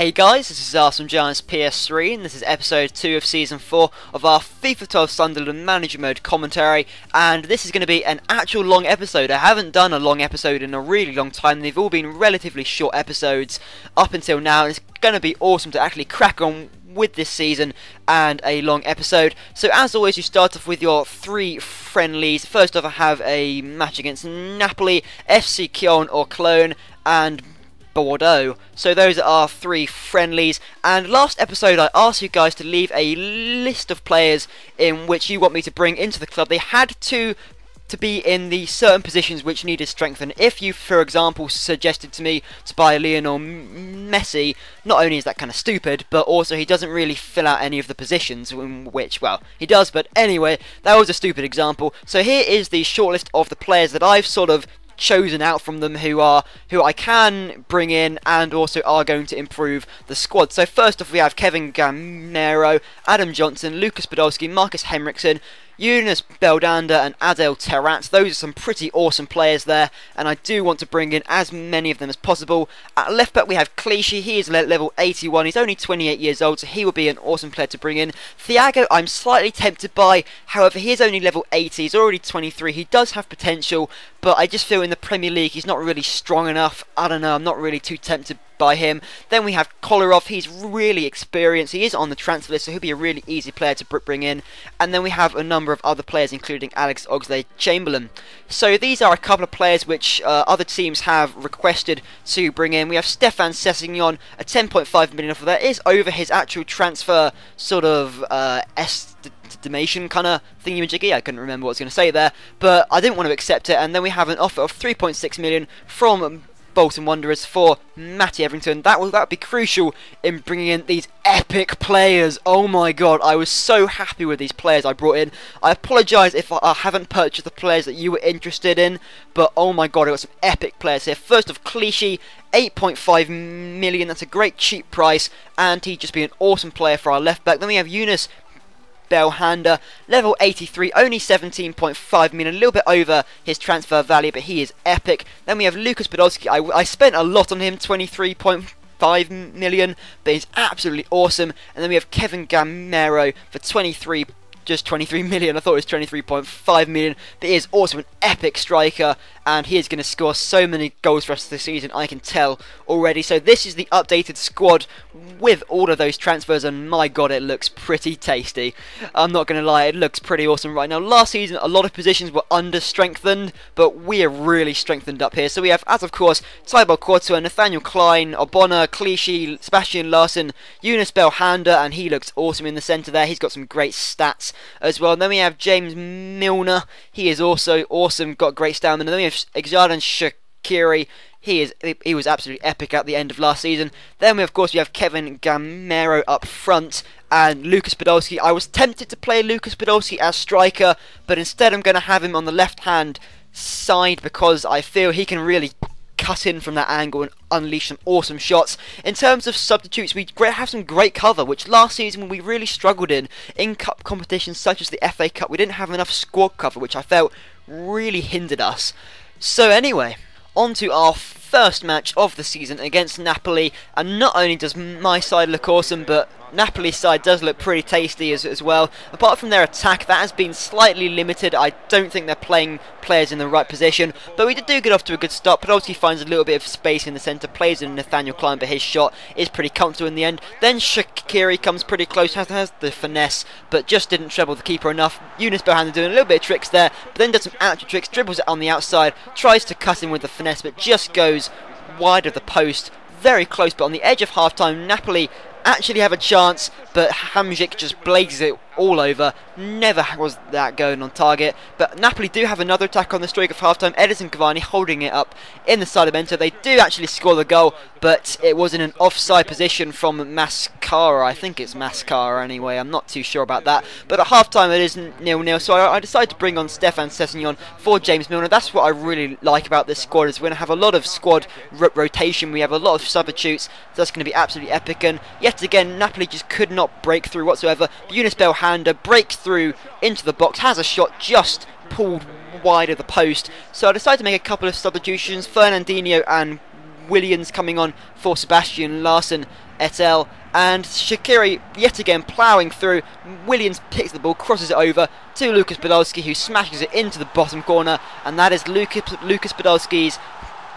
Hey guys, this is Arsenal Giants PS3 and this is episode 2 of season 4 of our FIFA 12 Sunderland Manager Mode commentary, and this is going to be an actual long episode. I haven't done a long episode in a really long time. They've all been relatively short episodes up until now, and it's going to be awesome to actually crack on with this season and a long episode. So as always, you start off with your 3 friendlies. First off, I have a match against Napoli, FC Köln or Cologne, and Bordeaux. So those are our 3 friendlies, and last episode I asked you guys to leave a list of players in which you want me to bring into the club. They had to be in the certain positions which needed strengthen. If you, for example, suggested to me to buy Lionel Messi, not only is that kind of stupid, but also he doesn't really fill out any of the positions in which, well, he does, but anyway, that was a stupid example. So here is the shortlist of the players that I've sort of chosen out from them who I can bring in and also are going to improve the squad. So first off, we have Kevin Gamero, Adam Johnson, Lucas Podolski, Marcus Henriksen, Yunus Belhanda and Adel Terrat. Those are some pretty awesome players there, and I do want to bring in as many of them as possible. At left back we have Clichy. He is level 81. He's only 28 years old, so he will be an awesome player to bring in. Thiago I'm slightly tempted by, however he is only level 80. He's already 23. He does have potential, but I just feel in the Premier League he's not really strong enough. I don't know, I'm not really too tempted by him. Then we have Kolarov. He's really experienced. He is on the transfer list, so he'll be a really easy player to bring in. And then we have a number of other players, including Alex Oxlade-Chamberlain. So these are a couple of players which other teams have requested to bring in. We have Stefan Sessegnon, a 10.5 million offer. That is over his actual transfer sort of estimation kind of thingy-majiggy. I couldn't remember what I was going to say there, but I didn't want to accept it. And then we have an offer of 3.6 million from Bolton Wanderers for Matty Everington. That would be crucial in bringing in these epic players. Oh my god, I was so happy with these players I brought in. I apologise if I haven't purchased the players that you were interested in, but oh my god, I got some epic players here. First of Clichy, 8.5 million. That's a great cheap price, and he'd just be an awesome player for our left back. Then we have Yunus Belhanda, level 83, only 17.5 million, a little bit over his transfer value, but he is epic. Then we have Lucas Podolski. I spent a lot on him, 23.5 million, but he's absolutely awesome. And then we have Kevin Gamero for 23 million. I thought it was 23.5 million, but he is also an epic striker, and he is going to score so many goals for us this season, I can tell already. So this is the updated squad with all of those transfers, and my god, it looks pretty tasty. I'm not going to lie, it looks pretty awesome right now. Last season, a lot of positions were under-strengthened, but we are really strengthened up here. So we have, as of course, Thibaut Courtois, Nathaniel Klein, Obona, Clichy, Sebastian Larsson, Yunus Belhanda, and he looks awesome in the centre there. He's got some great stats as well. And then we have James Milner. He is also awesome, got great stamina. And then we have Xherdan Shaqiri. He was absolutely epic at the end of last season. Then we, of course, we have Kevin Gamero up front and Lucas Podolski. I was tempted to play Lucas Podolski as striker, but instead I'm going to have him on the left-hand side because I feel he can really cut in from that angle and unleash some awesome shots. In terms of substitutes, we have some great cover, which last season we really struggled in cup competitions such as the FA Cup. We didn't have enough squad cover, which I felt really hindered us. So anyway, on to our first match of the season against Napoli, and not only does my side look awesome, but Napoli's side does look pretty tasty as well. Apart from their attack, that has been slightly limited. I don't think they're playing players in the right position, but we do get off to a good start. Podolski finds a little bit of space in the centre, plays in Nathaniel Klein, but his shot is pretty comfortable in the end. Then Shaqiri comes pretty close, has the finesse, but just didn't treble the keeper enough. Yunus Belhanda doing a little bit of tricks there, but then does some actual tricks, dribbles it on the outside, tries to cut in with the finesse, but just goes wide of the post. Very close, but on the edge of half-time, Napoli actually have a chance, but Hamzik just blazes it all over. Never was that going on target, but Napoli do have another attack on the streak of half-time. Edison Cavani holding it up in the side of Enter. They do actually score the goal, but it was in an offside position from Mascara. I think it's Mascara anyway, I'm not too sure about that, but at half-time it is 0-0, so I decided to bring on Stefan Sessegnon for James Milner. That's what I really like about this squad, is we're going to have a lot of squad rotation. We have a lot of substitutes, so that's going to be absolutely epic. And yet again, Napoli just could not break through whatsoever. Yunus Belhanda breaks through into the box, has a shot just pulled wide of the post. So I decided to make a couple of substitutions. Fernandinho and Williams coming on for Sebastian Larsson et al. And Shaqiri yet again ploughing through. Williams picks the ball, crosses it over to Lucas Podolski, who smashes it into the bottom corner, and that is Lucas Podolski's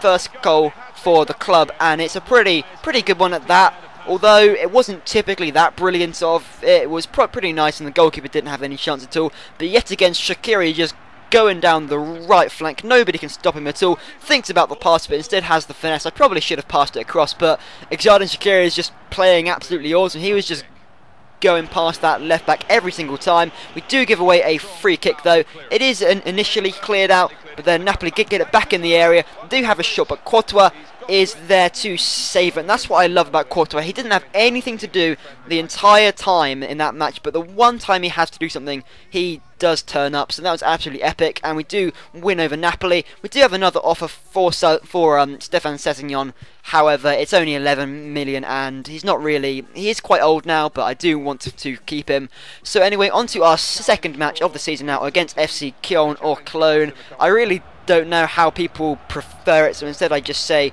first goal for the club, and it's a pretty good one at that. Although it wasn't typically that brilliant, it was pretty nice, and the goalkeeper didn't have any chance at all. But yet again, Shaqiri just going down the right flank, nobody can stop him at all, thinks about the pass but instead has the finesse. I probably should have passed it across, but Xherdan Shaqiri is just playing absolutely awesome. He was just going past that left back every single time. We do give away a free kick though. It is initially cleared out, but then Napoli get it back in the area. They do have a shot, but Courtois is there to save it, and that's what I love about Courtois. He didn't have anything to do the entire time in that match, but the one time he has to do something, he does turn up, so that was absolutely epic, and we do win over Napoli. We do have another offer for Stefan Sessegnon. However, it's only 11 million, and he is quite old now, but I do want to keep him. So anyway, on to our second match of the season now against FC Köln or Cologne. I really don't know how people prefer it, so instead I just say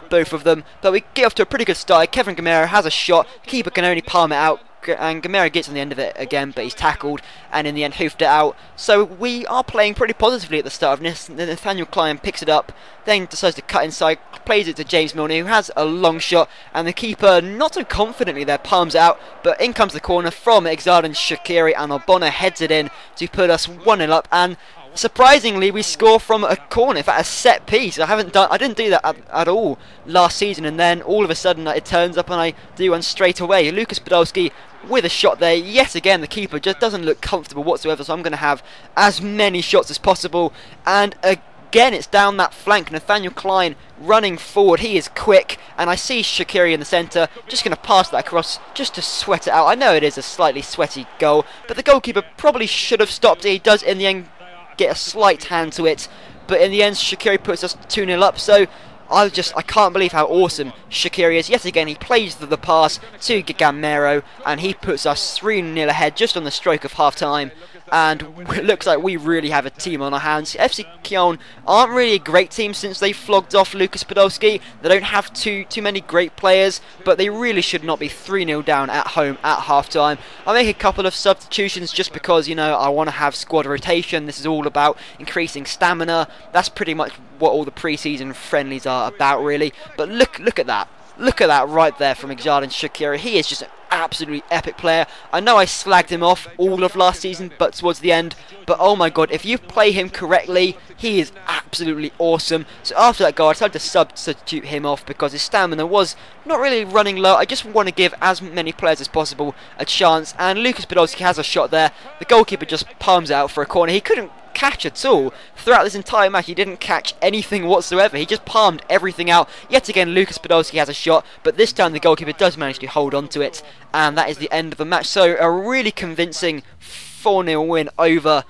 both of them. But we get off to a pretty good start. Kevin Gamero has a shot, keeper can only palm it out, and Gamero gets on the end of it again, but he's tackled and in the end hoofed it out. So we are playing pretty positively at the start of this. Nathaniel Klein picks it up, then decides to cut inside, plays it to James Milner, who has a long shot, and the keeper not so confidently there palms it out, but in comes the corner from Xherdan Shaqiri, and Ogbonna heads it in to put us 1-0 up. And surprisingly, we score from a corner, in fact a set piece. I didn't do that at all last season, and then all of a sudden it turns up and I do one straight away. Lucas Podolski with a shot there. Yet again, the keeper just doesn't look comfortable whatsoever, so I'm going to have as many shots as possible. And again, it's down that flank. Nathaniel Klein running forward. He is quick, and I see Shaqiri in the centre. Just going to pass that across just to sweat it out. I know it is a slightly sweaty goal, but the goalkeeper probably should have stopped it. He does in the end get a slight hand to it, but in the end Shaqiri puts us 2-0 up. So I can't believe how awesome Shaqiri is. Yet again, he plays the pass to Gamero, and he puts us 3-0 ahead just on the stroke of half time. And it looks like we really have a team on our hands. FC Köln aren't really a great team since they flogged off Lucas Podolski. They don't have too many great players, but they really should not be 3-0 down at home at half time. I make a couple of substitutions just because, you know, I want to have squad rotation. This is all about increasing stamina. That's pretty much what all the pre-season friendlies are about, really. But look at that. Look at that right there from Xherdan Shaqiri. He is just an absolutely epic player. I know I slagged him off all of last season, but towards the end. But oh my god, if you play him correctly, he is absolutely awesome. So after that goal, I decided to substitute him off because his stamina was not really running low. I just want to give as many players as possible a chance. And Lucas Podolski has a shot there. The goalkeeper just palms it out for a corner. He couldn't catch at all throughout this entire match. He didn't catch anything whatsoever. He just palmed everything out. Yet again, Lucas Podolski has a shot, but this time the goalkeeper does manage to hold on to it, and that is the end of the match. So a really convincing 4-0 win over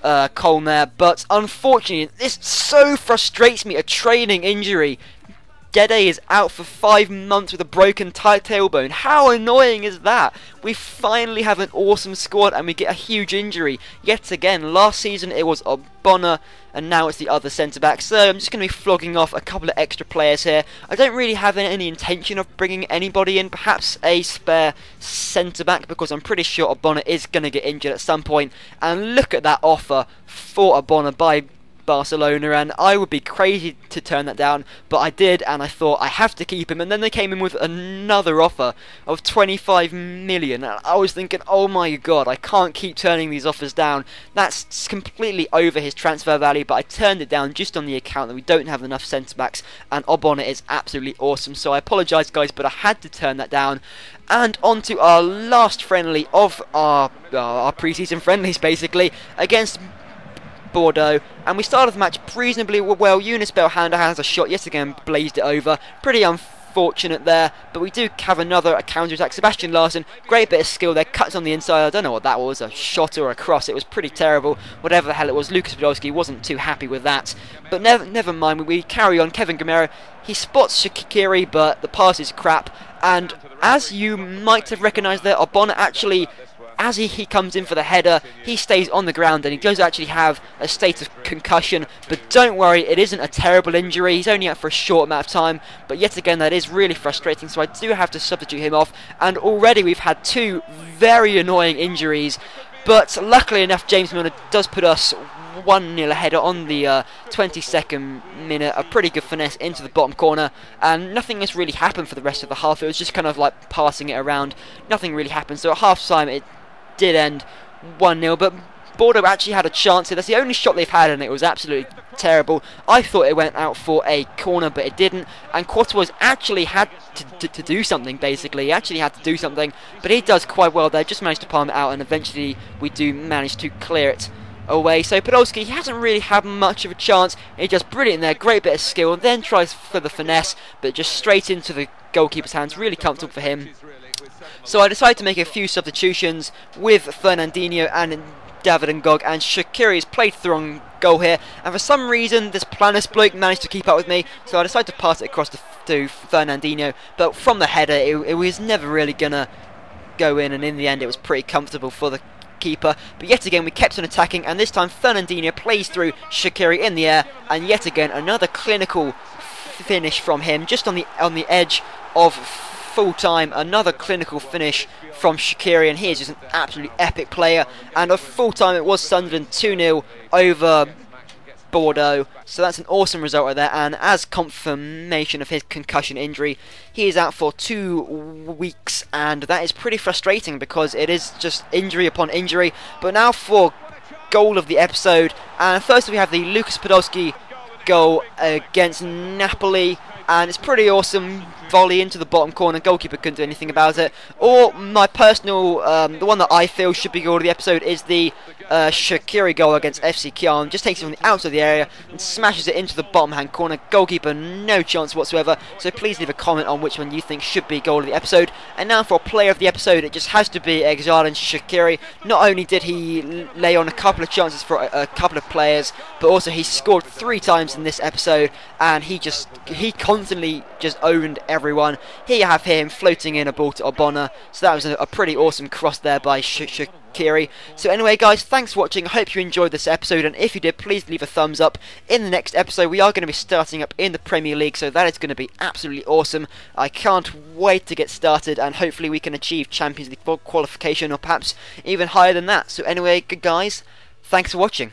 Köln there, but unfortunately this so frustrates me. A training injury. Dede is out for 5 months with a broken tailbone. How annoying is that? We finally have an awesome squad and we get a huge injury. Yet again, last season it was Ogbonna and now it's the other centre-back. So I'm just going to be flogging off a couple of extra players here. I don't really have any intention of bringing anybody in. Perhaps a spare centre-back, because I'm pretty sure Ogbonna is going to get injured at some point. And look at that offer for Ogbonna by Barcelona, and I would be crazy to turn that down, but I did, and I thought I have to keep him. And then they came in with another offer of 25 million, and I was thinking, oh my god, I can't keep turning these offers down. That's completely over his transfer value, but I turned it down just on the account that we don't have enough centre backs, and Ogbonna is absolutely awesome. So I apologise guys, but I had to turn that down. And on to our last friendly of our pre-season friendlies, basically, against Bordeaux, and we started the match reasonably well. Yunus Belhanda has a shot, yet again blazed it over. Pretty unfortunate there, but we do have another counter-attack. Sebastian Larsson, great bit of skill there, cuts on the inside. I don't know what that was, a shot or a cross. It was pretty terrible, whatever the hell it was. Lucas Podolski wasn't too happy with that, but never mind, we carry on. Kevin Gamero, he spots Shaqiri, but the pass is crap, and as you might have recognised there, Ogbonna actually as he comes in for the header, he stays on the ground and he does actually have a state of concussion, but don't worry, it isn't a terrible injury. He's only out for a short amount of time, but yet again that is really frustrating, so I do have to substitute him off, and already we've had two very annoying injuries, but luckily enough James Milner does put us 1-0 header on the 22nd minute, a pretty good finesse into the bottom corner, and nothing has really happened for the rest of the half. It was just kind of like passing it around, nothing really happened, so at half time it did end 1-0, but Bordeaux actually had a chance here. That's the only shot they've had and it was absolutely terrible. I thought it went out for a corner, but it didn't, and Courtois actually had to do something, basically. He actually had to do something, but he does quite well there, just managed to palm it out, and eventually we do manage to clear it away. So Podolski, he hasn't really had much of a chance. He does brilliant there, great bit of skill, and then tries for the finesse, but just straight into the goalkeeper's hands, really comfortable for him. So I decided to make a few substitutions with Fernandinho and David Ngog, and Shaqiri's played through on goal here, and for some reason this Planis bloke managed to keep up with me, so I decided to pass it across to Fernandinho, but from the header it was never really gonna go in, and in the end it was pretty comfortable for the keeper. But yet again we kept on attacking, and this time Fernandinho plays through Shaqiri in the air, and yet again another clinical finish from him, just on the edge of full time. Another clinical finish from Shaqiri, and he is just an absolutely epic player. And at full time it was Sunderland 2-0 over Bordeaux, so that's an awesome result right there. And as confirmation of his concussion injury, he is out for 2 weeks, and that is pretty frustrating because it is just injury upon injury. But now for goal of the episode, and first we have the Lucas Podolski goal against Napoli, and it's pretty awesome volley into the bottom corner. Goalkeeper couldn't do anything about it. Or my personal, the one that I feel should be goal of the episode is the Shaqiri goal against FC Kiev. Just takes it from the outside of the area and smashes it into the bottom hand corner. Goalkeeper no chance whatsoever. So please leave a comment on which one you think should be goal of the episode. And now for player of the episode, it just has to be Xherdan Shaqiri. Not only did he lay on a couple of chances for a couple of players, but also he scored 3 times in this episode, and he constantly just owned everyone. Here you have him floating in a ball to Obona, so that was a pretty awesome cross there by Shaqiri. So anyway guys, thanks for watching. I hope you enjoyed this episode, and if you did, please leave a thumbs up. In the next episode we are going to be starting up in the Premier League, so that is going to be absolutely awesome. I can't wait to get started, and hopefully we can achieve Champions League qualification, or perhaps even higher than that. So anyway, good guys, thanks for watching.